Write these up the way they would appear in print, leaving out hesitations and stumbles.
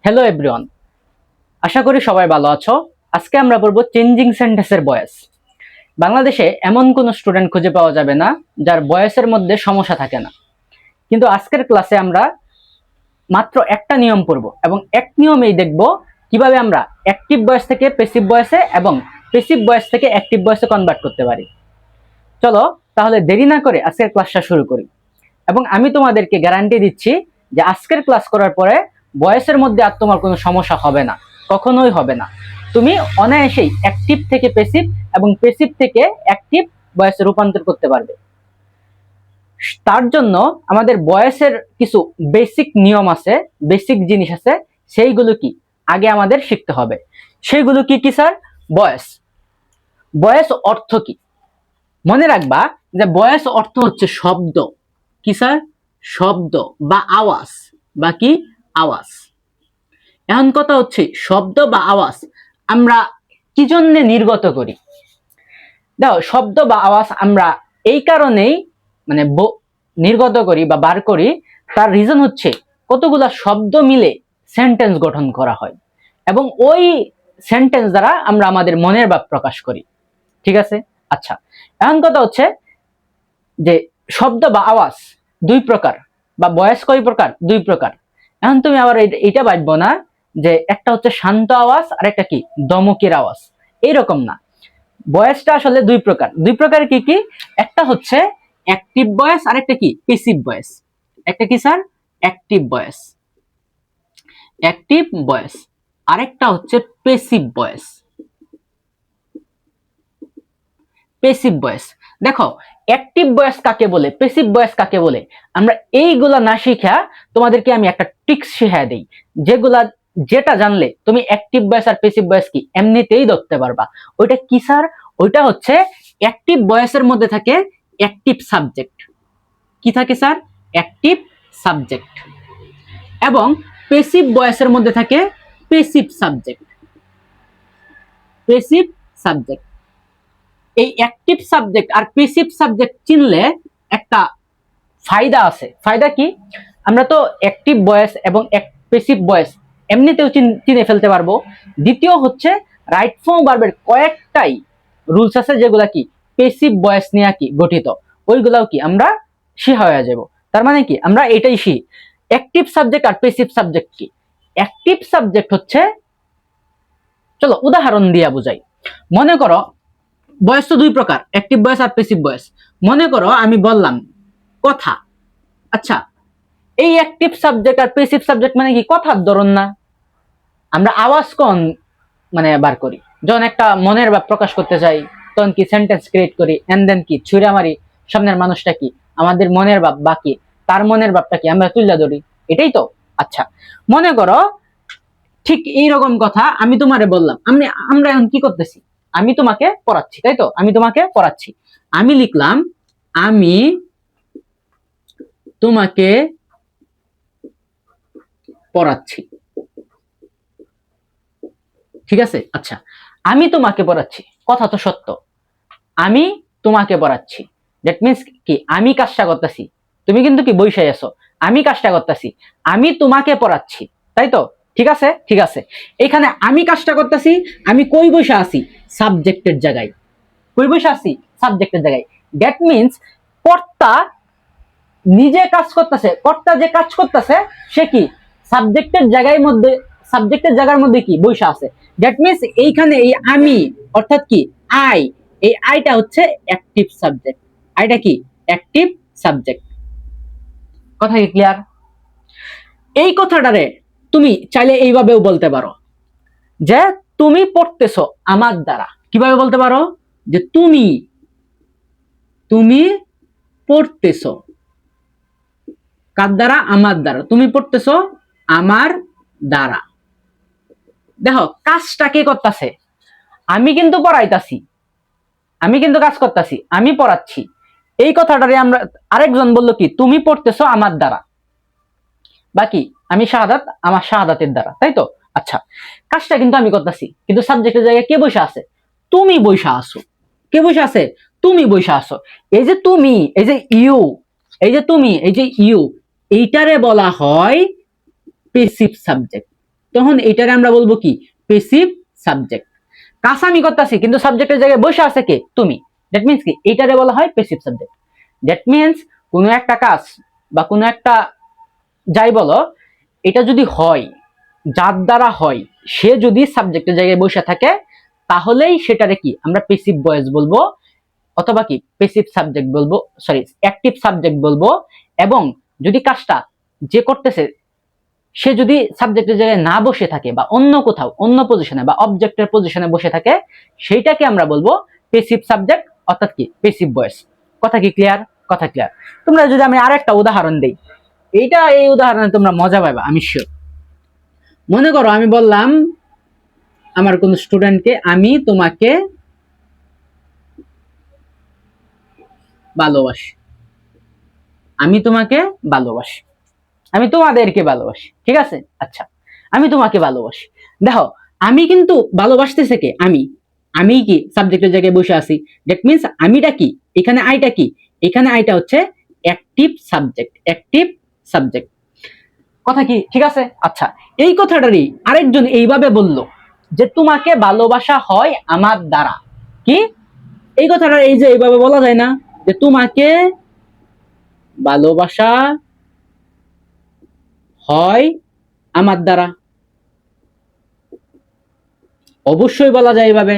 Hello everyone, আশা করি সবাই ভালো আছো। আজকে আমরা পড়বো চেঞ্জিং সেন্টেন্সের বয়েস। বাংলাদেশে এমন কোনো স্টুডেন্ট খুঁজে পাওয়া যাবে না যার বয়েসের মধ্যে সমস্যা থাকে না। কিন্তু আজকের ক্লাসে আমরা মাত্র একটা নিয়ম পড়বো এবং এক নিয়মেই দেখব কিভাবে আমরা অ্যাক্টিভ ভয়েস থেকে প্যাসিভ ভয়েসে এবং প্যাসিভ ভয়েস থেকে অ্যাক্টিভ ভয়েসে কনভার্ট করতে পারি। চলো তাহলে দেরি না করে আজকের ক্লাসটা শুরু করি। এবং আমি তোমাদেরকে গ্যারান্টি দিচ্ছি যে আজকের ক্লাস করার পরে ভয়েসের মধ্যে আর তোমার কোনো সমস্যা হবে না, কখনোই হবে না। তুমি অনায়াসেই অ্যাক্টিভ থেকে প্যাসিভ এবং প্যাসিভ থেকে অ্যাক্টিভ ভয়েসে রূপান্তর করতে পারবে। তার জন্য আমাদের ভয়েসের কিছু বেসিক নিয়ম আছে, বেসিক জিনিস আছে, সেইগুলো কি আগে আমাদের শিখতে হবে। সেইগুলো কি কি স্যার? ভয়েস। ভয়েস অর্থ কি? মনে রাখবা যে ভয়েস অর্থ হচ্ছে শব্দ। কি স্যার? শব্দ বা আওয়াজ বা কি আওয়াজ। এখন কথা হচ্ছে শব্দ বা আওয়াজ আমরা কি জন্য নির্গত করি? দেখো, শব্দ বা আওয়াজ আমরা এই কারণেই মানে নির্গত করি বা বার করি, তার রিজন হচ্ছে কতগুলা শব্দ মিলে সেন্টেন্স গঠন করা হয় এবং ওই সেন্টেন্স দ্বারা আমরা আমাদের মনের ভাব প্রকাশ করি। ঠিক আছে? আচ্ছা, এখন কথা হচ্ছে যে শব্দ বা আওয়াজ দুই প্রকার বা ভয়েস কয় প্রকার? দুই প্রকার। এখন তুমি আবার এটা ভাববো না যে একটা হচ্ছে শান্ত আওয়াজ আর একটা কি দমকের আওয়াজ, এইরকম না। ভয়েসটা আসলে দুই প্রকার। দুই প্রকার কি কি? একটা হচ্ছে অ্যাক্টিভ ভয়েস আর একটা কি প্যাসিভ ভয়েস। একটা কি sir? Active voice. Active voice আরেকটা হচ্ছে প্যাসিভ ভয়েস। Passive voice. দেখো, অ্যাক্টিভ ভয়েস কাকে বলে, প্যাসিভ ভয়েস কাকে বলে, আমরা এইগুলা না শিখা তোমাদেরকে আমি একটা ট্রিক্স শিখিয়ে দেই, যেটা জানলে তুমি অ্যাক্টিভ ভয়েস আর প্যাসিভ ভয়েস কি এমনিতেই ধরতে পারবা। ওইটা কি স্যার? ওইটা হচ্ছে অ্যাক্টিভ ভয়েসের মধ্যে থাকে অ্যাক্টিভ সাবজেক্ট। কি থাকে স্যার? Active subject. এবং প্যাসিভ ভয়েসের মধ্যে থাকে প্যাসিভ সাবজেক্ট। Passive subject. এই অ্যাক্টিভ সাবজেক্ট আর প্যাসিভ সাবজেক্ট চিনলে একটা ফায়দা আছে। ফায়দা কি? আমরা তো অ্যাক্টিভ ভয়েস এবং প্যাসিভ ভয়েস এমনিতেও চিনে ফেলতে পারবো। দ্বিতীয় হচ্ছে রাইট ফর্ম ভার্বের কয়েকটাই রুলস আছে যেগুলা কি প্যাসিভ ভয়েস নিয়ে কি গঠিত, ওইগুলাও কি আমরা শিখা হয়ে যাব। তার মানে কি আমরা এটাই শিখি। অ্যাক্টিভ সাবজেক্ট আর প্যাসিভ সাবজেক্ট কি? অ্যাক্টিভ সাবজেক্ট হচ্ছে, চলো উদাহরণ দিয়ে বুঝাই। মনে করো ভয়েস তো দুই প্রকার, অ্যাক্টিভ ভয়েস আর প্যাসিভ ভয়েস। মনে করো আমি বললাম কথা। আচ্ছা, এই অ্যাক্টিভ সাবজেক্ট আর প্যাসিভ সাবজেক্ট মানে কি কথার ধরন না? আমরা আওয়াজ কোন মানে বার করি যখন একটা মনের ভাব প্রকাশ করতে চাই, তখন কি সেন্টেন্স ক্রিয়েট করি, এন্ড দেন কি ছুঁড়ে মারি সামনের মানুষটা কি আমাদের মনের ভাব বা কি তার মনের ভাবটা কি আমরা তুলে ধরি, এটাই তো। আচ্ছা, মনে করো ঠিক এইরকম কথা আমি তোমারে বললাম, আমরা এখন কি করতেছি? আমি তোমাকে পড়াচ্ছি, তাই তো? আমি তোমাকে পড়াচ্ছি। আমি লিখলাম আমি তোমাকে পড়াচ্ছি। ঠিক আছে? আচ্ছা, আমি তোমাকে পড়াচ্ছি, কথা তো সত্য। আমি তোমাকে পড়াচ্ছি, দ্যাট মিন্স কি আমি কাজটা করতেছি, তুমি কিন্তু কি বইসাই আছো। আমি কাজটা করতেছি, আমি তোমাকে পড়াচ্ছি, তাই তো? ঠিক আছে? ঠিক আছে, এখানে আমি কাজটা করতেছি, আমি কই বসে আছি? সাবজেক্টের জায়গায়। কই বসে আছি? সাবজেক্টের জায়গায়। দ্যাট মিন্স কর্তা নিজে কাজ করতেছে, কর্তা যে কাজ করতেছে সে কি সাবজেক্টের জায়গার মধ্যে, সাবজেক্টের জায়গার মধ্যে কি বসে আছে। দ্যাট মিন্স এইখানে এই আমি অর্থাৎ কি আই, এই আইটা হচ্ছে অ্যাক্টিভ সাবজেক্ট। আইটা কি অ্যাক্টিভ সাবজেক্ট। কথা কি ক্লিয়ার? এই কথাটারে তুমি চাইলে এইভাবেও বলতে পারো যে তুমি পড়তেছো আমার দ্বারা। কিভাবে বলতে পারো? যে তুমি তুমি পড়তেছো কার দ্বারা? আমার দ্বারা। তুমি পড়তেছো আমার দ্বারা। দেখো, কাজটা কে করতেছে? আমি কিন্তু পড়াইতাছি, আমি কিন্তু কাজ করতেছি, আমি পড়াচ্ছি। এই কথাটারে আমরা আরেকজন বললো কি তুমি পড়তেছো আমার দ্বারা, বাকি আমি শাহাদাত আমার শাহাদাতের দ্বারা, তাই তো? আচ্ছা, কাজটা কিন্তু আমি করতেছি, কিন্তু সাবজেক্টের জায়গায় কে বসে আছে? তুমি বসে আসো। কে বসে আছে? তুমি বসে আসো। এই যে তুমি, এই যে ইউ, এই যে তুমি, এই যে ইউ, এইটারে বলা হয় প্যাসিভ সাবজেক্ট। তখন এটারে আমরা বলবো কি, প্যাসিভ সাবজেক্ট। কাজ আমি করতেছি কিন্তু সাবজেক্টের জায়গায় বসে আছে কে, তুমি। দ্যাট মিন্স কি, এটারে বলা হয় প্যাসিভ সাবজেক্ট। দ্যাট মিন্স কোনো একটা কাজ বা কোনো একটা, যাই বলো, এটা যদি হয়, যার দ্বারা হয়, সে যদি সাবজেক্টের জায়গায় বসে থাকে, তাহলেই সেটারে কি আমরা প্যাসিভ ভয়েস বলবো, অথবা কি প্যাসিভ সাবজেক্ট বলবো, সরি অ্যাক্টিভ সাবজেক্ট বলবো। এবং যদি কাজটা যে করতেছে সে যদি সাবজেক্টের জায়গায় না বসে থাকে বা অন্য কোথাও অন্য পজিশনে বা অবজেক্টের পজিশনে বসে থাকে, সেইটাকে আমরা বলবো প্যাসিভ সাবজেক্ট, অর্থাৎ কি প্যাসিভ ভয়েস। কথা কি ক্লিয়ার? কথা ক্লিয়ার। তোমরা যদি আমি আরেকটা উদাহরণ দেই, এই উদাহরণে তোমরা মজা পাবে আমি শিওর। মনে করো আমি বললাম আমার কোন স্টুডেন্টকে, আমি তোমাকে ভালোবাসি, আমি তোমাকে ভালোবাসি, আমি তোমাদেরকে ভালোবাসি, ঠিক আছে? আচ্ছা, আমি তোমাকে ভালোবাসি। দেখো, আমি কিন্তু ভালোবাসতেছে কে, আমি। আমি কি সাবজেক্টের জায়গায় বসে আছি। দ্যাট মিন্স আমিটা কি, এখানে আইটা কি, এখানে আইটা হচ্ছে অ্যাক্টিভ সাবজেক্ট, অ্যাক্টিভ সাবজেক্ট। কথা কি ঠিক আছে? আচ্ছা, এই কথাটারই আরেকজন এইভাবে বলল যে তোমাকে ভালোবাসা হয় আমার দ্বারা। কি এই কথাটা, এই যে এইভাবে বলা যায় না যে তোমাকে ভালোবাসা হয় আমার দ্বারা? অবশ্যই বলা যায় এইভাবে।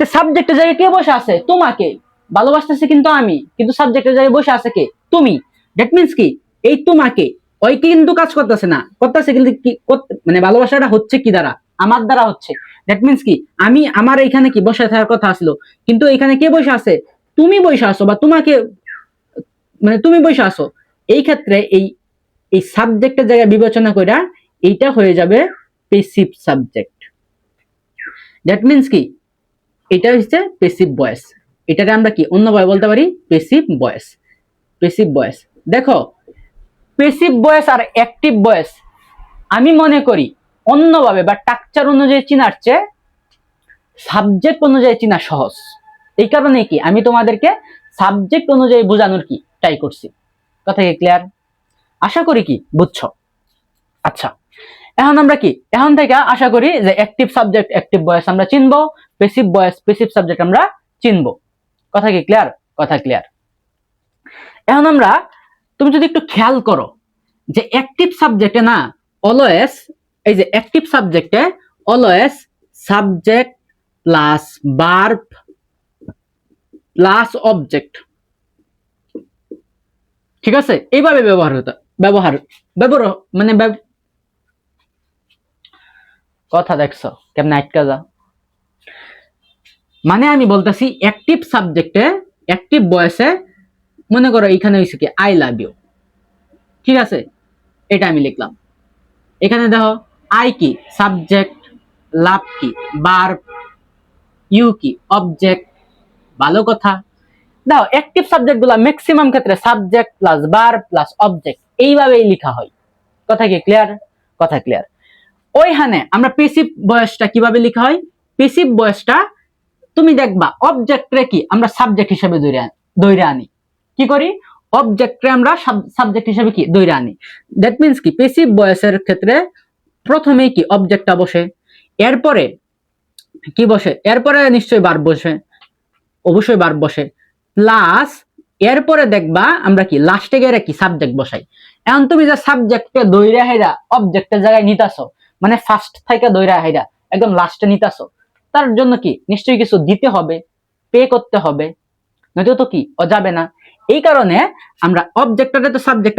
সাবজেক্টের জায়গায় কে বসে আছে, তোমাকে ভালোবাসতেছে কিন্তু আমি, কিন্তু সাবজেক্টের জায়গায় বসে আছে কে, তুমি। দ্যাট মিন্স কি, এই তোমাকে, ওই কিন্তু কাজ করতেছে না, করতেছে কিন্তু কি, মানে ভালোবাসাটা হচ্ছে কি দ্বারা, আমার দ্বারা হচ্ছে। দ্যাট মিন্স কি, আমি, আমার এখানে কি বসে থাকার কথা আসলো, কিন্তু এখানে কে বসে আছে, তুমি বসে আসো, বা তোমাকে, মানে তুমি বসে আসো। এই ক্ষেত্রে এই এই সাবজেক্টের জায়গায় বিবেচনা কইরা এইটা হয়ে যাবে প্যাসিভ সাবজেক্ট। দ্যাট মিন্স কি, এটা হচ্ছে প্যাসিভ ভয়েস। এটাকে আমরা কি অন্যভাবে বলতে পারি, প্যাসিভ ভয়েস। Passive voice. দেখো, প্যাসিভ ভয়েস আর অ্যাক্টিভ ভয়েস আমি মনে করি অন্যভাবে বা স্ট্রাকচার অনুযায়ী চিনার চেয়ে সাবজেক্ট অনুযায়ী চিনা সহজ। এই কারণে কি আমি তোমাদেরকে সাবজেক্ট অনুযায়ী বোঝানোর কি ট্রাই করছি। কথা কি ক্লিয়ার? আশা করি কি বুঝছো। আচ্ছা, এখন আমরা কি, এখন থেকে আশা করি যে অ্যাক্টিভ সাবজেক্ট অ্যাক্টিভ ভয়েস আমরা চিনবো, প্যাসিভ ভয়েস প্যাসিভ সাবজেক্ট আমরা চিনবো। কথা কি ক্লিয়ার? কথা ক্লিয়ার। এখন আমরা, তুমি যদি একটু খেয়াল করো যে অ্যাক্টিভ সাবজেক্টে না অলওয়েজ, এই যে অ্যাক্টিভ সাবজেক্টে always subject plus verb plus object, ঠিক আছে? এইভাবে ব্যবহার হতো, ব্যবহার ব্যবহার মানে কথা দেখছো কেমন আটকা যা। মানে আমি বলতেছি অ্যাক্টিভ সাবজেক্টে অ্যাক্টিভ ভয়েসে, মনে করো এখানে হয়েছে কি আই লাভ ইউ, ঠিক আছে? এটা আমি লিখলাম। এখানে দেখো আই কি সাবজেক্ট, লাভ কি ভার্ব, ইউ কি অবজেক্ট। ভালো কথা। দেখো অ্যাক্টিভ সাবজেক্ট গুলা ম্যাক্সিমাম ক্ষেত্রে subject plus verb plus object এইভাবেই লেখা হয়। কথা কি ক্লিয়ার? কথা ক্লিয়ার। ওইখানে আমরা প্যাসিভ ভয়েসটা কিভাবে লেখা হয়, প্যাসিভ ভয়েসটা তুমি দেখবা অবজেক্টরে কি আমরা সাবজেক্ট হিসেবে ধরে আনি। কি করি, অবজেক্টরে আমরা সাবজেক্ট হিসেবে কি ধরে আনি। দ্যাট মিন্স কি, প্যাসিভ ভয়েসের ক্ষেত্রে প্রথমেই কি অবজেক্টটা বসে, এরপরে কি বসে, এরপরে নিশ্চয়ই ভার্ব বসে, অবশ্যই ভার্ব বসে, প্লাস এরপরে দেখবা আমরা কি লাস্টে গিয়ে কি সাবজেক্ট বসাই। এখন তুমি যে সাবজেক্টকে দইরা হাইরা অবজেক্টের জায়গায় নিতাছো, মানে ফার্স্ট থেকে দইরা হাইরা একদম লাস্টে নিতাছো, তার জন্য কি নিশ্চয়ই কিছু দিতে হবে, পে করতে হবে, নয়তো তো কি যাবে না। এই কারণে আমরা অবজেক্টটাতে তো সাবজেক্ট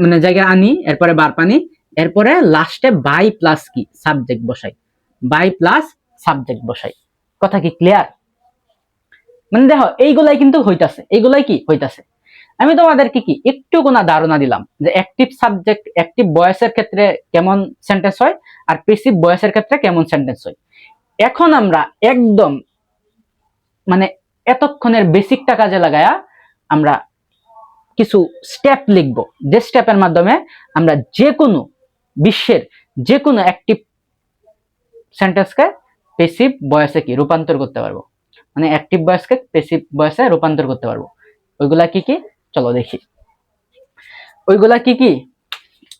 মানে জায়গায় আনি, এরপরে ভার্ব আনি, এরপরে লাস্টে বাই প্লাস কি সাবজেক্ট বসাই, বাই প্লাস সাবজেক্ট বসাই। কথা কি ক্লিয়ার? মানে দেখো এইগুলাই কিন্তু হইতাছে, এইগুলাই কি হইতাছে। আমি তোমাদেরকে কি একটু কোন ধারণা দিলাম যে অ্যাক্টিভ সাবজেক্ট অ্যাক্টিভ ভয়েসের ক্ষেত্রে কেমন সেন্টেন্স হয় আর প্যাসিভ ভয়েসের ক্ষেত্রে কেমন সেন্টেন্স হয়। এখন আমরা একদম মানে এতক্ষণের বেসিকটা কাজে লাগায়া আমরা কিছু স্টেপ লিখব, যে স্টেপের মাধ্যমে আমরা যে কোনো বিশ্বের যে কোনো অ্যাক্টিভ সেন্টেন্সকে প্যাসিভ ভয়েসে কি রূপান্তর করতে পারবো, মানে অ্যাক্টিভ ভয়েসকে প্যাসিভ ভয়েসে রূপান্তর করতে পারবো। ওইগুলা কি কি চলো দেখি, ওইগুলা কি কি।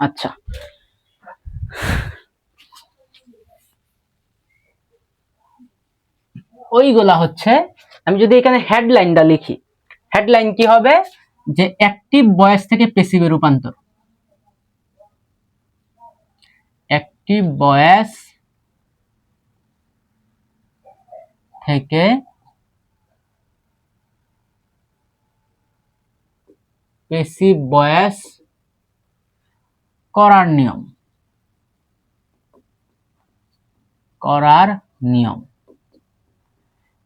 আচ্ছা, ওইগুলা হচ্ছে, আমি যদি এখানে হেডলাইনটা লিখি, হেডলাইন কি হবে, যে অ্যাক্টিভ ভয়েস থেকে প্যাসিভে রূপান্তর, অ্যাক্টিভ ভয়েস থেকে প্যাসিভ ভয়েস করার নিয়ম, করার নিয়ম।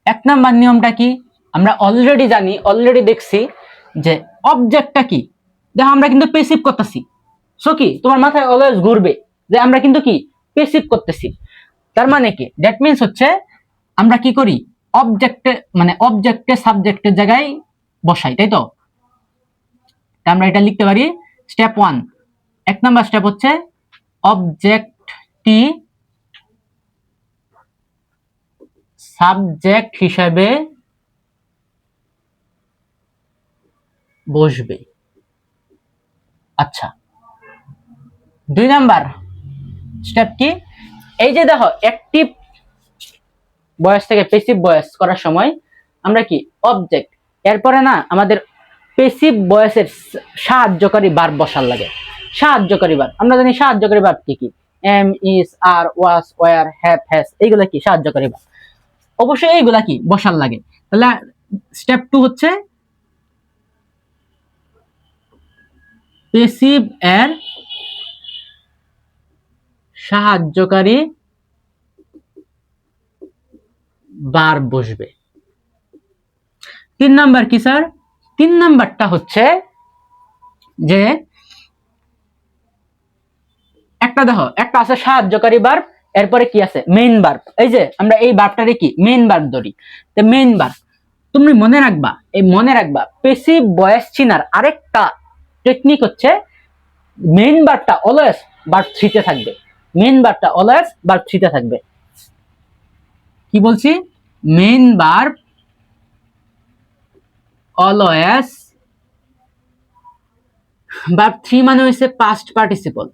এক নাম্বার নিয়মটা কি, আমরা অলরেডি জানি, অলরেডি দেখছি যে অবজেক্টটা কি, দেখো আমরা কিন্তু প্যাসিভ করতেছি, সো কি তোমার মাথায় অলওয়েজ ঘুরবে যে আমরা কিন্তু কি প্যাসিভ করতেছি। তার মানে কি, দ্যাট মিন্স হচ্ছে আমরা কি করি, অবজেক্টে মানে অবজেক্টে সাবজেক্টের জায়গায় বসাই, তাই তো। আমরা এটা লিখতে পারি স্টেপ 1, এক নাম্বার স্টেপ হচ্ছে অবজেক্টটি সাবজেক্ট হিসেবে বসবে। আচ্ছা, 2 নাম্বার স্টেপ কি, এই যে দেখো অ্যাক্টিভ ভয়েস থেকে প্যাসিভ ভয়েস করার সময় আমরা কি অবজেক্ট, এরপরে না আমাদের প্যাসিভ ভয়েসের সাহায্যকারী ভার্ব বসার লাগে। সাহায্যকারী ভার্ব আমরা জানি, সাহায্যকারী ভার্ব কি কি, am, is, are, was, were, have, has, এইগুলা কি সাহায্যকারী ভার্ব, অবশ্যই এইগুলা কি বসার লাগে। তাহলে স্টেপ 2 হচ্ছে প্যাসিভ এর সাহায্যকারী ভার্ব বসবে। 3 নাম্বার কি স্যার, 3 নাম্বারটা হচ্ছে যে একটা দেখো, একটা আছে সাহায্যকারী ভার্ব, এরপরে কি আছে মেইন ভার্ব। এই যে আমরা এই ভার্বটারে কি মেইন ভার্ব ধরি, তো মেইন ভার্ব তুমি মনে রাখবা, এই মনে রাখবা প্যাসিভ ভয়েস চিনার আরেকটা টেকনিক হচ্ছে মেইন ভার্বটা অলওয়েজ ভার্ব 3 তে থাকবে, মেইন ভার্বটা অলওয়েজ ভার্ব 3 তে থাকবে। কি বলছি, মেইন ভার্ব অলওয়েজ ভার্ব 3 মানে হইছে পাস্ট পার্টিসিপল,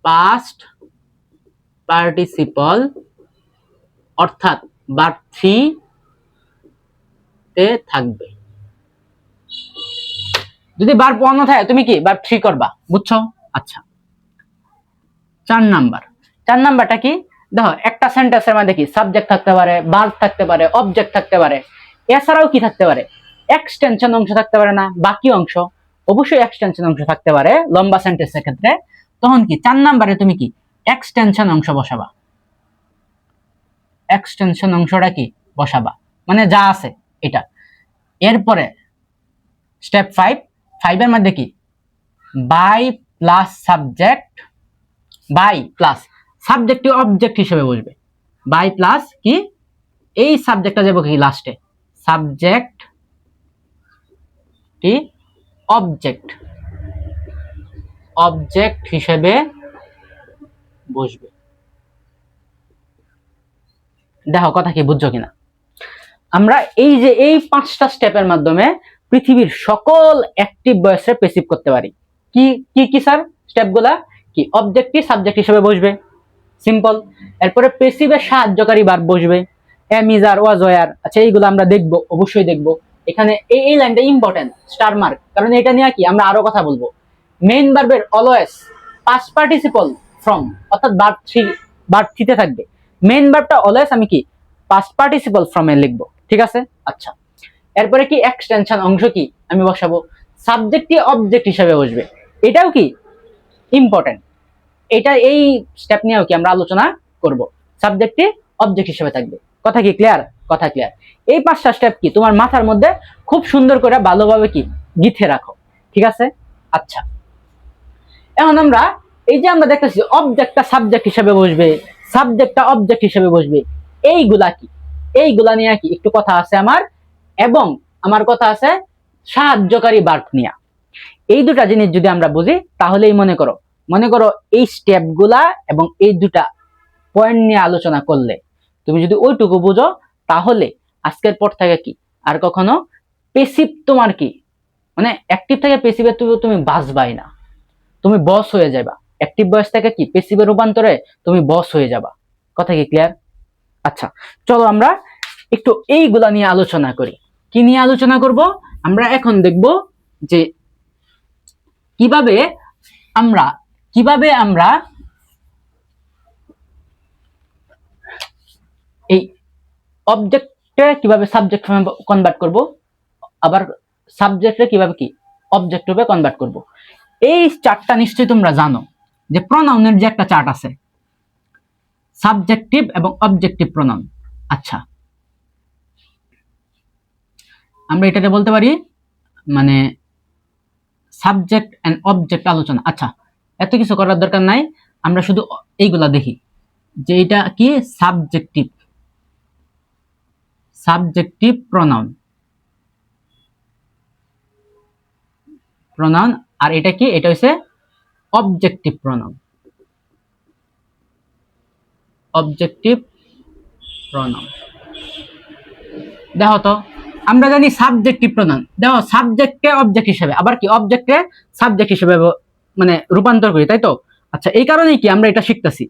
পাস্ট পার্টিসিপল অর্থাৎ ভার্ব 3 তে থাকবে। যদি ভার্ব 1 থাকে তুমি কি ভার্ব 3 করবা, বুঝছো। আচ্ছা, 4 নাম্বারটা কি, দেখো একটা সেন্টেন্সের মধ্যে কি সাবজেক্ট থাকতে পারে, ভার্ব থাকতে পারে, অবজেক্ট থাকতে পারে, এছাড়াও কি থাকতে পারে, এক্সটেনশন অংশ থাকতে পারে না, বাকি অংশ, অবশ্যই এক্সটেনশন অংশ থাকতে পারে লম্বা সেন্টেন্সের ক্ষেত্রে। তখন কি 4 নাম্বারে তুমি কি এক্সটেনশন অংশ বসাবা, এক্সটেনশন অংশটা কি বসাবা, মানে যা আছে এটা। এরপরে স্টেপ 5 এর মধ্যে কি by plus subject, by plus সাবজেক্টটি অবজেক্ট হিসেবে বসবে, বাই প্লাস কি এই সাবজেক্টটা যাবে কি লাস্টে, সাবজেক্ট টি অবজেক্ট, অবজেক্ট হিসেবে বসবে। দেখো কথা কি বুঝছো কিনা, আমরা এই যে এই 5টা স্টেপের মাধ্যমে পৃথিবীর সকল অ্যাক্টিভ ভয়েসে প্যাসিভ করতে পারি। কি কি কি স্যার স্টেপগুলা, কি অবজেক্টটি সাবজেক্ট হিসেবে বসবে, সিম্পল। এরপরে প্যাসিভের সাহায্যকারী ভার্ব বসবে, am, is, are, was, were. আচ্ছা, এইগুলো আমরা দেখবো, অবশ্যই দেখবো। এখানে এই লাইনটা ইম্পর্টেন্ট, স্টার মার্ক, কারণ এটা নিয়ে কি আমরা আরো কথা বলবো। মেইন ভার্বের অলওয়েজ পাস্ট পার্টিসিপল ফ্রম, অর্থাৎ ভার্ব 3 তে থাকবে। মেইন ভার্বটা অলওয়েজ আমি কি পাস্ট পার্টিসিপল ফ্রম এ লিখবো, ঠিক আছে। আচ্ছা, এরপরে কি এক্সটেনশন অংশ কি আমি বসাবো, সাবজেক্টটি অবজেক্ট হিসেবে বসবে, এটাও কি ইম্পর্টেন্ট। এটা এই স্টেপ নিয়েও কি আমরা আলোচনা করব, সাবজেক্টটি অবজেক্ট হিসেবে থাকবে। কথা কি ক্লিয়ার, কথা ক্লিয়ার। এই 5টা স্টেপ কি তোমার মাথার মধ্যে খুব সুন্দর করে ভালোভাবে কি গিথে রাখো, ঠিক আছে। আচ্ছা, এখন আমরা এই যে আমরা দেখতেছি অবজেক্টটা সাবজেক্ট হিসেবে বসবে, সাবজেক্টটা অবজেক্ট হিসেবে বসবে, এইগুলা কি, এইগুলা নিয়ে কি একটু কথা আছে আমার, এবং আমার কথা আছে সাহায্যকারী ভার্ব নিয়ে। এই দুটা জিনিস যদি আমরা বুঝি তাহলেই মনে করো এই স্টেপগুলা এবং এই দুটা পয়েন্ট নিয়ে আলোচনা করলে তুমি যদি ওইটুকু বুঝো, তাহলে আজকের পর থেকে কি আর কখনো প্যাসিভ তোমার কি মানে অ্যাক্টিভ থেকে প্যাসিভে তুমি বাঁচবাই না। তুমি বস হয়ে যাবা। অ্যাক্টিভ ভয়েস থেকে কি প্যাসিভে রূপান্তরে তুমি বস হয়ে যাবা। কথা কি ক্লিয়ার? আচ্ছা, চলো আমরা একটু এইগুলা নিয়ে আলোচনা করি। কি নিয়ে আলোচনা করব? আমরা এখন দেখব যে কিভাবে আমরা এই অবজেক্টে কিভাবে সাবজেক্ট ফর্মে কনভার্ট করব, আবার সাবজেক্টে কিভাবে কি অবজেক্ট রূপে কনভার্ট করব। এই চার্টটা নিশ্চয়ই তোমরা জানো যে প্রনাউনের যে একটা চার্ট আছে, সাবজেক্টিভ এবং অবজেক্টিভ প্রনাউন। আচ্ছা, আমরা এটাকে বলতে পারি মানে সাবজেক্ট এন্ড অবজেক্ট আলোচনা। আচ্ছা, এত কিছু করার দরকার নাই, আমরা শুধু এইগুলা দেখি যে এটা কি সাবজেক্টিভ প্রনাউন আর এটা কি, এটা হচ্ছে অবজেক্টিভ প্রনাউন। দেখো তো, আমরা জানি সাবজেক্টিভ প্রনাউন, দেখো সাবজেক্টে অবজেক্ট হিসেবে, আবার কি অবজেক্টে সাবজেক্ট হিসেবে মানে রূপান্তর করি, তাই তো? আচ্ছা, এই কারণেই কি আমরা এটা শিখতেছি।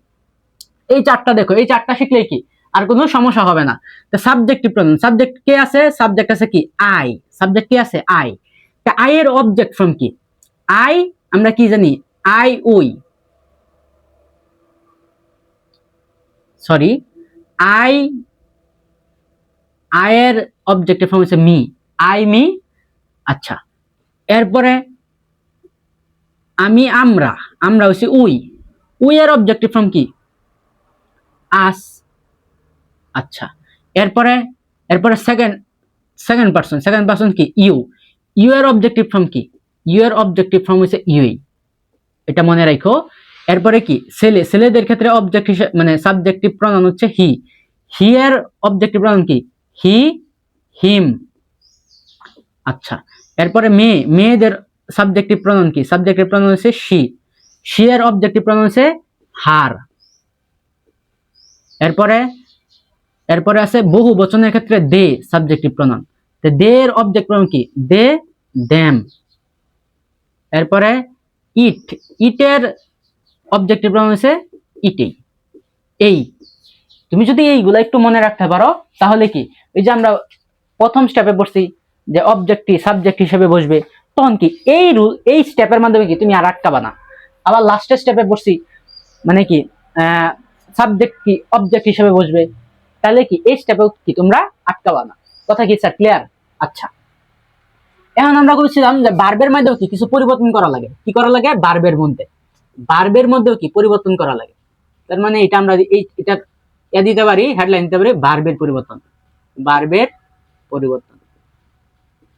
এই চারটা দেখো, এই চারটা শিখলেই কি আর কোনো সমস্যা হবে না। তো সাবজেক্টিভ প্রনাউন, সাবজেক্ট কে আছে? সাবজেক্ট আছে কি আই। সাবজেক্ট কি আছে? আই। তা আই এর অবজেক্ট ফর্ম কি? আই আমরা কি জানি? আই উই, সরি, আই এর অবজেক্টিভ ফর্ম হচ্ছে মি, আই মি। আচ্ছা, এরপরে আমি আমরা হচ্ছে উই এর অবজেক্টিভ ফর্ম কি? আস। আচ্ছা, এরপরে সেকেন্ড পারসন কি? ইউ এর অবজেক্টিভ ফর্ম কি? ইউ এর অবজেক্টিভ ফর্ম হচ্ছে ইউই, এটা মনে রাখো। এরপরে কি ছেলেদের ক্ষেত্রে অবজেক্ট হিসেবে মানে সাবজেক্টিভ প্রনাউন হচ্ছে হি এর অবজেক্টিভ প্রনাউন কি? হি, হিম। আচ্ছা, এরপরে মেয়েদের সাবজেক্টিভ প্রনাউন কি? সাবজেক্টিভ প্রনাউন হচ্ছে শি এর অবজেক্টিভ প্রনাউন হচ্ছে হার। এরপরে আছে বহু বচনের ক্ষেত্রে দে সাবজেক্টিভ প্রনাউন, দে এর অবজেক্ট প্রনাউন কি? দে, দেম। এরপরে ইটের অবজেক্টিভ প্রনাউন হচ্ছে ইটেই। এই তুমি যদি এইগুলা একটু মনে রাখতে পারো, তাহলে কি এই যে আমরা প্রথম স্টেপে পড়ছি যে অবজেক্টটি সাবজেক্ট হিসেবে বসবে, তখন কি এই স্টেপের মাধ্যমে কি তুমি আর আটকাবা না। আবার লাস্টের স্টেপে পড়ছি মানে কি সাবজেক্ট কি অবজেক্ট হিসেবে বসবে, তাহলে কি এই স্টেপে কি তোমরা আটকাবা না। কথা কি স্যার ক্লিয়ার? আচ্ছা, এখন আমরা বলছিলাম যে ভার্বের মধ্যেও কি কিছু পরিবর্তন করা লাগে। কি করা লাগে? ভার্বের মধ্যেও কি পরিবর্তন করা লাগে। তার মানে এটা আমরা এটা দিতে পারি, হেডলাইন দিতে পারি ভার্বের পরিবর্তন।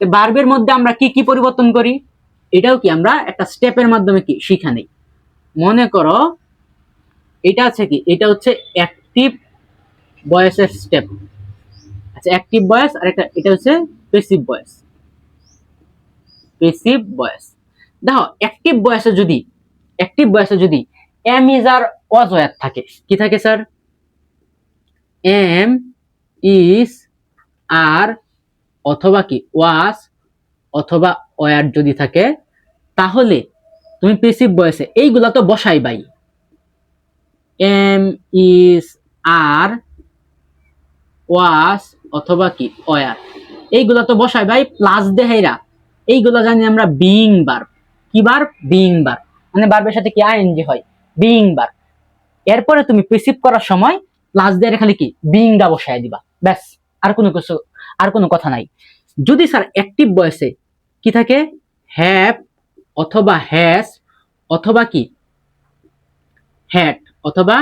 ভার্বের মধ্যে আমরা কি কি পরিবর্তন করি, এটাও কি আমরা একটা স্টেপের মাধ্যমে কি শিখা নেই। মনে করো এটা আছে কি, এটা হচ্ছে অ্যাক্টিভ ভয়েসের স্টেপ। আচ্ছা, অ্যাক্টিভ ভয়েস আর এটা হচ্ছে প্যাসিভ ভয়েস। দেখো অ্যাক্টিভ ভয়েসে যদি am is are was were থাকে, কি থাকে স্যার? এম ইজ আর অথবা কি ওয়াজ অথবা ওয়ার যদি থাকে, তাহলে তুমি প্যাসিভ ভয়েসে এইগুলা তো বসাইবাই। এম ইজ আর ওয়াজ অথবা কি ওয়ার, এইগুলা তো বসাইবাই। প্লাস দেহেরা এইগুলা জানি আমরা বিইং ভার্ব। কি ভার্ব? বিইং ভার্ব, মানে ভার্বের সাথে কি আইএনজি হয়, বিইং ভার্ব। এরপরে তুমি প্যাসিভ করার সময় প্লাস দিয়ে খালি কি বিইংটা বসায় দিবা, ব্যাস। আর কোনো কথা নাই। যদি স্যার অ্যাক্টিভ ভয়েসে কি থাকে? হ্যাভ অথবা হ্যাজ অথবা কি হ্যাড অথবা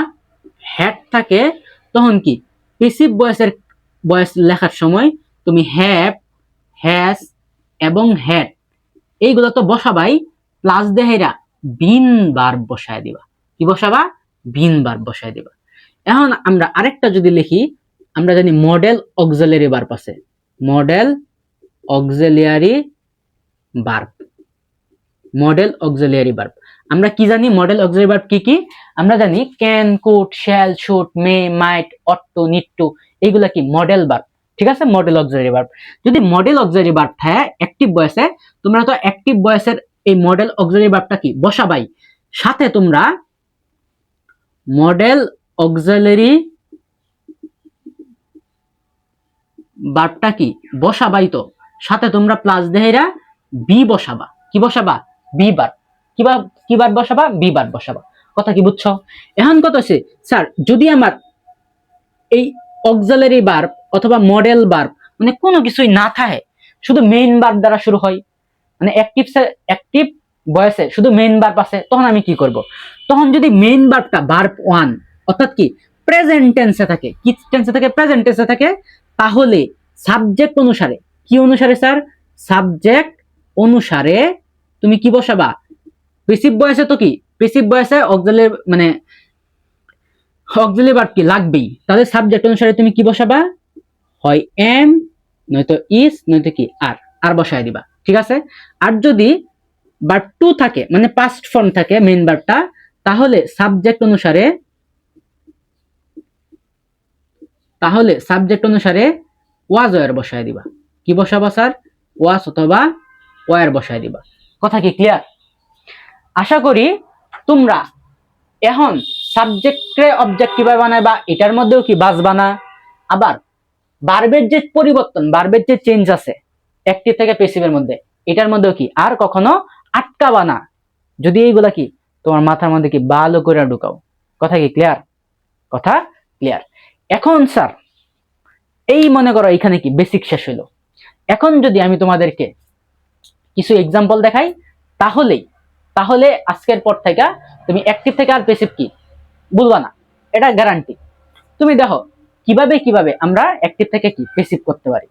হ্যাড থাকে, তখন কি প্যাসিভ ভয়েস লেখার সময় তুমি হ্যাভ, হ্যাজ এবং হ্যাড এইগুলো তো বসাবাই, প্লাস দেহেরা বিন ভার্ব বসায় দিবা। কি বসাবা? বিন ভার্ব বসায় দিবা। এখন আমরা আরেকটা যদি লিখি, আমরা জানি মডেল অক্সিলারি ভার্ব আছে। মডেল অক্সিলারি ভার্ব আমরা কি জানি? মডেল অক্সিলারি ভার্ব কি কি আমরা জানি? Can, could, shall, should, may, might, ought to, need to, এইগুলা কি মডেল ভার্ব। ঠিক আছে, মডেল অক্সিলারি ভার্ব। যদি মডেল অক্সিলারি ভার্ব থাকে অ্যাক্টিভ ভয়েসে, তোমরা তো অ্যাক্টিভ ভয়েসের এই মডেল অক্সিলারি ভার্বটা কি বসাবাই। সাথে তোমরা মডেল অক্সিলারি ভার্বটা কি বসাবাই, তো সাথে তোমরা প্লাস দেহেরা বি বসাবা। কি বসাবা? Be verb. কি ভার্ব বসাবা? বি ভার্ব বসাবা। কথা কি বুঝছো? এখন কথা হচ্ছে স্যার, যদি আমার এই অক্সিলারি ভার্ব অথবা মডেল ভার্ব মানে কোনো কিছুই না থাকে, শুধু মেইন ভার্ব দ্বারা শুরু হয়, মানে অ্যাক্টিভ ভয়েসে শুধু মেইন ভার্ব আছে, তখন আমি কি করব? তখন যদি মেইন ভার্বটা ভার্ব 1 অর্থাৎ কি প্রেজেন্ট টেন্সে থাকে, কি টেন্সে থাকে? প্রেজেন্ট টেন্সে থাকে, তাহলে সাবজেক্ট অনুসারে, কি অনুসারে স্যার? সাবজেক্ট অনুসারে তুমি কি বসাবা? প্যাসিভ ভয়েসে তো কি, প্যাসিভ ভয়েসে অক্সিলারি মানে অক্সিলারি ভার্ব কি লাগবেই, তাহলে সাবজেক্ট অনুসারে তুমি কি বসাবা? হয় এম, নয়তো ইজ, নয়তো কি আর বসায় দিবা। ঠিক আছে? আর যদি ভার্ব 2 থাকে মানে পাস্ট ফর্ম থাকে মেইন ভার্বটা, তাহলে সাবজেক্ট অনুসারে ওয়াজ ওয়ার বসায় দিবা। কি বসাবা স্যার? ওয়াজ অথবা ওয়ার বসায় দিবা। কথা কি ক্লিয়ার? আশা করি তোমরা এখন সাবজেক্টে অবজেক্ট কিভাবে বানাইবা, এটার মধ্যেও কি বাসবা না। আবার ভার্বের যে পরিবর্তন, ভার্বের যে চেঞ্জ আছে অ্যাক্টিভ থেকে প্যাসিভের মধ্যে, এটার মধ্যেও কি আর কখনো আটকাবা না, যদি এইগুলা কি তোমার মাথার মধ্যে কি ভালো করে ঢুকাও। কথা কি ক্লিয়ার? কথা ক্লিয়ার? এখন স্যার এই মনে করো এখানে কি বেসিক শেষ হইলো। এখন যদি আমি তোমাদেরকে কিছু এক্সাম্পল দেখাই, তাহলে আজকের পর থেকে তুমি অ্যাক্টিভ থেকে আর প্যাসিভ কি বলবা না, এটা গ্যারান্টি। তুমি দেখো কিভাবে আমরা অ্যাক্টিভ থেকে কি প্যাসিভ করতে পারি,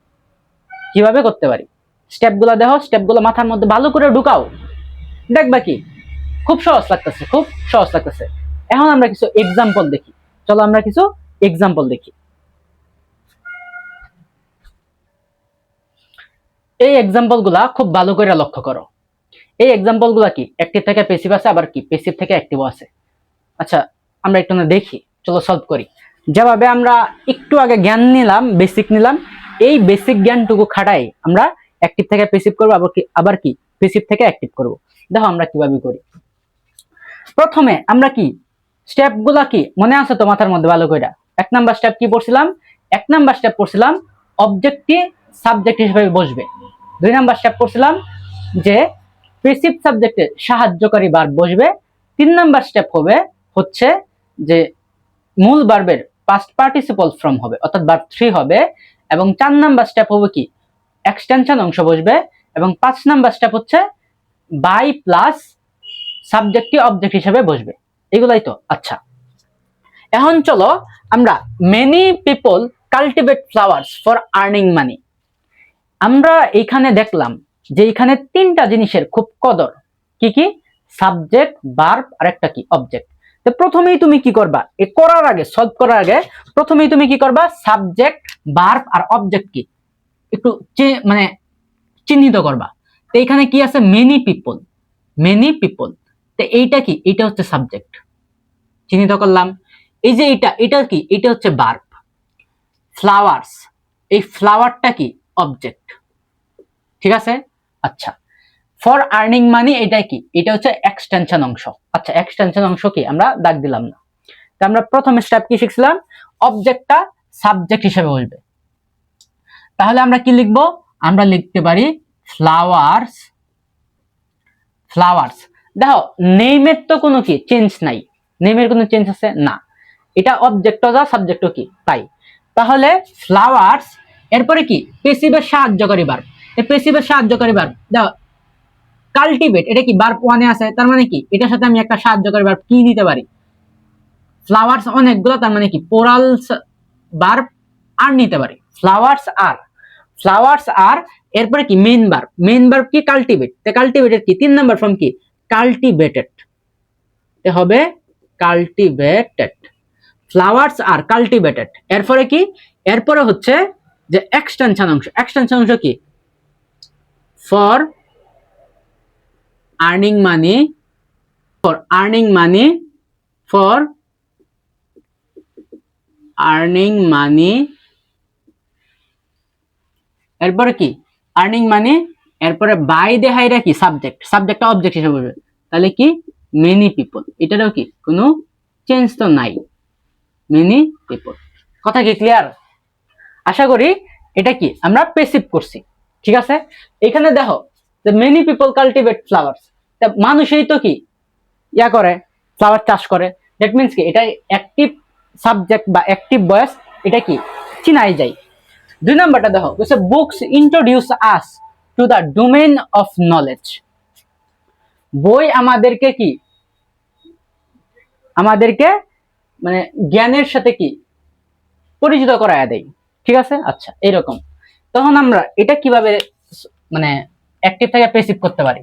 কিভাবে করতে পারি। স্টেপগুলো দেখো, স্টেপগুলো মাথার মধ্যে ভালো করে ঢুকাও, দেখবা কি খুব সহজ লাগতেছে, খুব সহজ লাগতেছে। এখন আমরা কিছু এক্সাম্পল দেখি। চলো আমরা কিছু এক্সাম্পল দেখি। এই এক্সাম্পল গুলা খুব ভালো করে লক্ষ্য করো। এই এক্সাম্পল গুলা কি অ্যাক্টিভ থেকে প্যাসিভ আছে, আবার কি প্যাসিভ থেকে অ্যাক্টিভ আছে। আচ্ছা আমরা একটু না দেখি, চলো সলভ করি। যেভাবে আমরা একটু আগে জ্ঞান নিলাম, বেসিক নিলাম, এই বেসিক জ্ঞানটুকু খাটাই আমরা অ্যাক্টিভ থেকে প্যাসিভ করবো, আবার কি প্যাসিভ থেকে অ্যাক্টিভ করব। দেখো আমরা কিভাবে করি। প্রথমে আমরা কি স্টেপ গুলা কি মনে আছে তো মাথার মধ্যে ভালো করে? 1 নাম্বার স্টেপ কি পড়ছিলাম? 1 নাম্বার স্টেপ পড়ছিলাম অবজেক্টটি সাবজেক্ট হিসেবে বসবে। 2 নাম্বার স্টেপ পড়ছিলাম যে প্যাসিভ সাবজেক্টে সাহায্যকারী ভার্ব বসবে। 3 নাম্বার স্টেপ হচ্ছে যে মূল ভার্বের পাস্ট পার্টিসিপল ফর্ম হবে, অর্থাৎ ভার্ব 3 হবে। এবং 4 নাম্বার স্টেপ হবে কি এক্সটেনশন অংশ বসবে। এবং 5 নাম্বার স্টেপ হচ্ছে বাই প্লাস সাবজেক্টটি অবজেক্ট হিসেবে বসবে। এগুলাই তো। আচ্ছা এখন চলো আমরা many people cultivate flowers for earning money. আমরা এইখানে দেখলাম যে এখানে 3টা জিনিসের খুব কদর। কি কি? সাবজেক্ট, ভার্ব আর একটা কি অবজেক্ট। তো প্রথমেই তুমি কি করবা, এ করার আগে, সলভ করার আগে প্রথমেই তুমি কি করবা? সাবজেক্ট, ভার্ব আর অবজেক্ট কি একটু মানে চিহ্নিত করবা। তো এখানে কি আছে? Many people, many people. তো এইটা কি? এটা হচ্ছে সাবজেক্ট, চিহ্নিত করলাম। এই যে এটা কি? এটা হচ্ছে ভার্ব। ফ্লাওয়ার্স, এই ফ্লাওয়ারটা কি অবজেক্ট। ঠিক আছে? আচ্ছা ফর আর্নিং মানি এটা কি? এটা হচ্ছে এক্সটেনশন অংশ। আচ্ছা এক্সটেনশন অংশ কি আমরা দাগ দিলাম না। তো আমরা প্রথম স্টেপ কি শিখছিলাম? অবজেক্টটা সাবজেক্ট হিসেবে বসবে। তাহলে আমরা কি লিখবো? আমরা লিখতে পারি ফ্লাওয়ার্স। ফ্লাওয়ার্স দেখো নেমের তো কোনো কি চেঞ্জ নাই, নেমের কোনো চেঞ্জ আছে না, এটা অবজেক্টও যা সাবজেক্টও কি তাই। তাহলে ফ্লাওয়ার্স এরপরে কি প্যাসিভের সাহায্যকারী ভার্ব। এই প্যাসিভের সাহায্যকারী ভার্ব দেখো কাল্টিভেট, এটা কি ভার্ব 1 এ আছে, তার মানে কি এটার সাথে আমি একটা সাহায্যকারী ভার্ব কি দিতে পারি? ফ্লাওয়ার্স অনেকগুলো, তার মানে কি পোরাল ভার্ব আর নিতে পারি। ফ্লাওয়ার্স আর এরপরে কি মেইন ভার্ব। মেইন ভার্ব কি কাল্টিভেট, তে কাল্টিভেটেড কি 3 নাম্বার ফর্ম কি কাল্টিভেটেড, তে হবে কাল্টিভেটেড। ফ্লাওয়ার্স আর কাল্টিভেটেড। এরপরে কি? এরপরে হচ্ছে যে এক্সটেনশন অংশ। এক্সটেনশন অংশ কি for earning money, for earning money, for earning money. এরপরে কি আর্নিং মানি, এরপরে বাই দেহাইরা কি সাবজেক্ট, সাবজেক্টটা অবজেক্ট হিসেবে বলবে। তাহলে কি মেনি পিপল, এটারও কি কোনো চেঞ্জ তো নাই, মেনি পিপল। কথা কি ক্লিয়ার? আশা করি এটা কি আমরা পেসিভ করছি। ঠিক আছে, এখানে দেখো যে মেনি পিপল কাল্টিভেট ফ্লাওয়ার্স, মানুষই তো কি ইয়া করে, ফ্লাওয়ার চাষ করে। দ্যাট মিন্স কি এটা অ্যাক্টিভ সাবজেক্ট বা অ্যাক্টিভ ভয়েস, এটা কি চিনাই যায়। 2 নাম্বারটা দেখো, books introduce us to the domain of knowledge. বই আমাদেরকে কি, আমাদেরকে মানে জ্ঞানের সাথে কি পরিচিত করায় দেয়। ঠিক আছে, আচ্ছা এরকম। তখন আমরা এটা কিভাবে মানে অ্যাক্টিভ থেকে প্যাসিভ করতে পারি?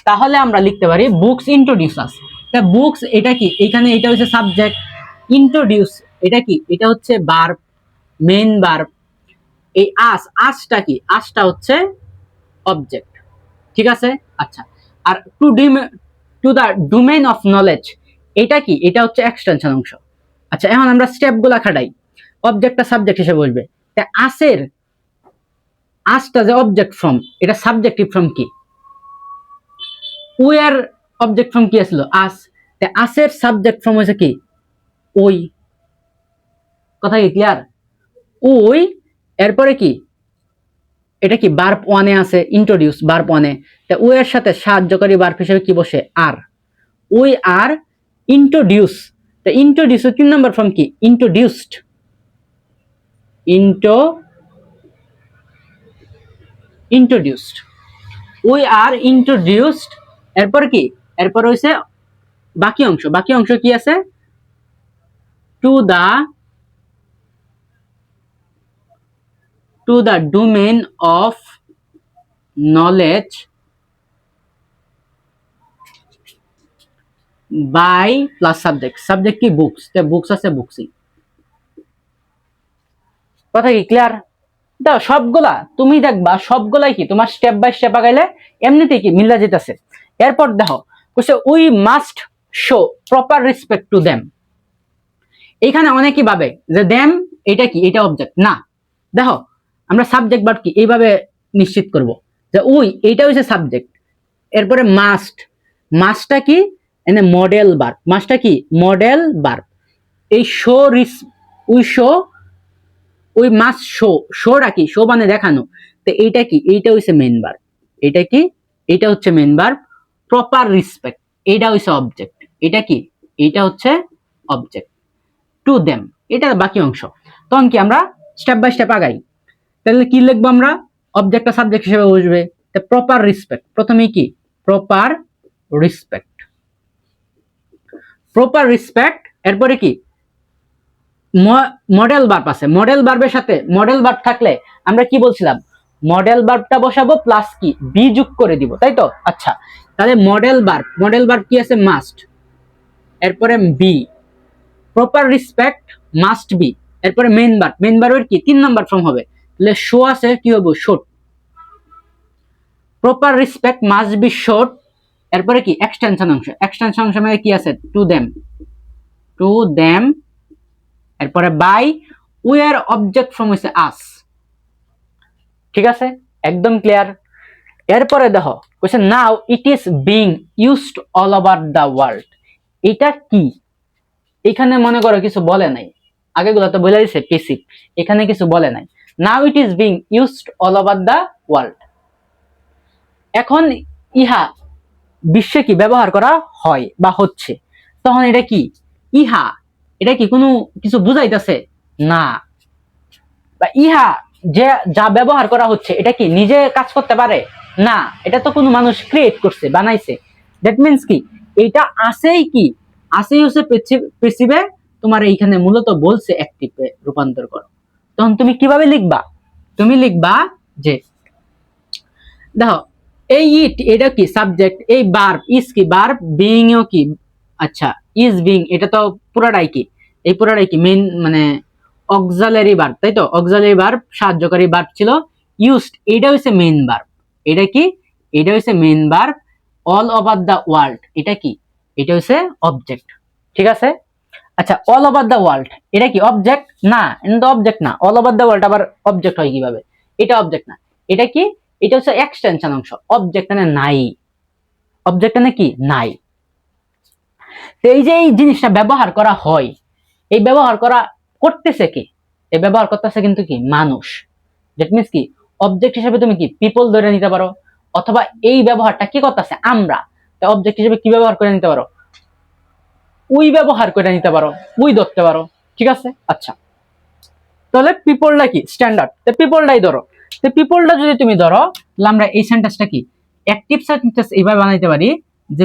তাহলে আমরা লিখতে পারি বুকস ইন্ট্রোডিউস আস। তা বুকস এটা কি, এখানে এটা হচ্ছে সাবজেক্ট, ইন্ট্রোডিউস এটা কি, এটা হচ্ছে ভার্ব, মেইন ভার্ব। এই আসটা কি, আসটা হচ্ছে অবজেক্ট। ঠিক আছে, আচ্ছা। আর to the domain of knowledge, এটা কি, এটা হচ্ছে এক্সটেনশন অংশ। আচ্ছা, এখন আমরা স্টেপগুলা খাটাই। অবজেক্টটা সাবজেক্ট হিসেবে বসবে। তা আসটা যে অবজেক্ট ফ্রম, এটা সাবজেক্টিভ ফ্রম কি, ওয়ার অবজেক্ট ফ্রম কি আসলো আস, তা আসের সাবজেক্ট ফ্রম হয়েছে কি ওই। কথা কি ক্লিয়ার? ওই, এরপরে কি এটা কি ভার্ব ওয়ানে আছে, ইন্ট্রোডিউস ভার্ব ওয়ানে। তা ও এর সাথে সাহায্যকারী ভার্ব হিসেবে কি বসে আর, ওই আর ইন্ট্রোডিউস। তা ইন্ট্রোডিউস 3 নাম্বার ফর্ম কি introduced, introduced, we are introduced. এরপর কি, এরপর হইছে বাকি অংশ। বাকি অংশ কি আছে, to the domain of knowledge by plus subject. Subject কি বুকস, তে বুকস আছে বুকসই। কথা কি ক্লিয়ার? দাও সবগুলা তুমি দেখবা, সবগুলাই কি তোমার স্টেপ বাই স্টেপ আগাইলে এমনিতেই কি মিলা যেতেছে। এরপর দেখো কইছে we must show proper respect to them. এখানে অনেকেই ভাবে যে দেম এটা কি, এটা অবজেক্ট না। দেখো আমরা সাবজেক্ট ভার্ব কি এইভাবে নিশ্চিত করব যে উই এইটা হচ্ছে সাবজেক্ট, এরপরে মাস্ট, মাস্টটা কি এনে মডেল ভার্ব, মাস্টটা কি মডেল ভার্ব। এই শো উই শো, ওই মাস্ট শো, শোটা কি শো মানে দেখানো। তো এইটা কি, এইটা হচ্ছে মেইন ভার্ব। এটা কি, এটা হচ্ছে মেইন ভার্ব। প্রপার রেসপেক্ট এটা হচ্ছে অবজেক্ট। এটা কি, এটা হচ্ছে অবজেক্ট। টু দেম এটা বাকি অংশ। তখন কি আমরা স্টেপ বাই স্টেপ আগাই। তাহলে কি লিখবো আমরা, অবজেক্টটা সাবজেক্ট হিসেবে বসবে। প্রপার রেসপেক্ট, প্রথমে কি প্রপার রেসপেক্ট, প্রপার রেসপেক্ট। এরপরে কি মডেল ভার্ব আছে, মডেল ভার্বের সাথে মডেল ভার্ব থাকলে আমরা কি বলছিলাম, মডেল ভার্বটা বসাবো প্লাস কি বি যোগ করে দিব, তাই তো? আচ্ছা, তাহলে মডেল ভার্ব কি আছে মাস্ট, এরপরে be, proper respect must be, এরপরে মেইন ভার্বের কি 3 নাম্বার ফর্ম হবে, তাহলে শো আছে কি হবে shown, proper respect must be shown. এরপরে কি এক্সটেনশন অংশ, এক্সটেনশন অংশ মানে কি আছে টু দেম। এরপরে বাই, উইয়ার অবজেক্ট ফ্রম হইছে আস। ঠিক আছে, একদম ক্লিয়ার। এরপরে দেখো কইছে now it is being used all over the world. এটা কি, এখানে মনে করো কিছু বলে নাই, আগেগুলো তো বলে দিছে পেসিভ, এখানে কিছু বলে নাই। Now it is being used all over the world, এখন ইহা বিশ্বে কি ব্যবহার করা হয় বা হচ্ছে। তখন এটা কি ইহা, এটা কি কোনো কিছু বুঝাইতেছে না, বা ইহা যে যা ব্যবহার করা হচ্ছে এটা কি নিজে কাজ করতে পারে না, এটা তো কোনো মানুষ ক্রিয়েট করছে বানাইছে। দ্যাট মিন্স কি এইটা আসেই কি, আসেই হচ্ছে পৃথিবীতে তোমার এইখানে মূলত বলছে অ্যাক্টিভে রূপান্তর করো। তখন তুমি কিভাবে লিখবা, তুমি লিখবা যে দেখো এই এটা কি সাবজেক্ট, এই ভার্ব ইজ কি ভার্ব, বিইং ও কি, আচ্ছা ইজ বিইং এটা তো পুরাটাই কি, এই পুরাটাই কি মেইন মানে অক্সিলারি ভার্ব, তাই তো? অক্সিলারি ভার্ব সাহায্যকারী ভার্ব ছিল ইউজড, এটা হচ্ছে মেইন ভার্ব। এটা কি, এটা হচ্ছে main verb. All over the world এটা কি, এটা হচ্ছে অবজেক্ট। ঠিক আছে, আচ্ছা অল ওভার দা ওয়ার্ল্ড এটা কি অবজেক্ট না, এটা তো অবজেক্ট না। অল ওভার দা ওয়ার্ল্ড আবার অবজেক্ট হয় কিভাবে, এটা অবজেক্ট না। এটা কি, এটা হচ্ছে এক্সটেনশন অংশ, অবজেক্ট মানে নাই, অবজেক্ট মানে কি নাই। তো এই যে এই জিনিসটা ব্যবহার করা হয়, এই ব্যবহার করতেছে কি? এই ব্যবহার করতেছে কিন্তু কি মানুষ। দ্যাট মিনস কি অবজেক্ট হিসেবে তুমি কি পিপল ধরে নিতে পারো, অথবা এই ব্যবহারটা কি করতেছে আমরা, অবজেক্ট হিসেবে কি ব্যবহার করে নিতে পারো, উই ব্যবহার করে নিতে পারো, উই ধরতে পারো। ঠিক আছে, আচ্ছা তাহলে পিপলটা কি স্ট্যান্ডার্ড, তো পিপলটাই ধরো। তো পিপলটা যদি তুমি ধরো, তাহলে আমরা এই সেন্টেন্সটা কি অ্যাক্টিভ সেন্টেন্স এইভাবে বানাইতে পারি যে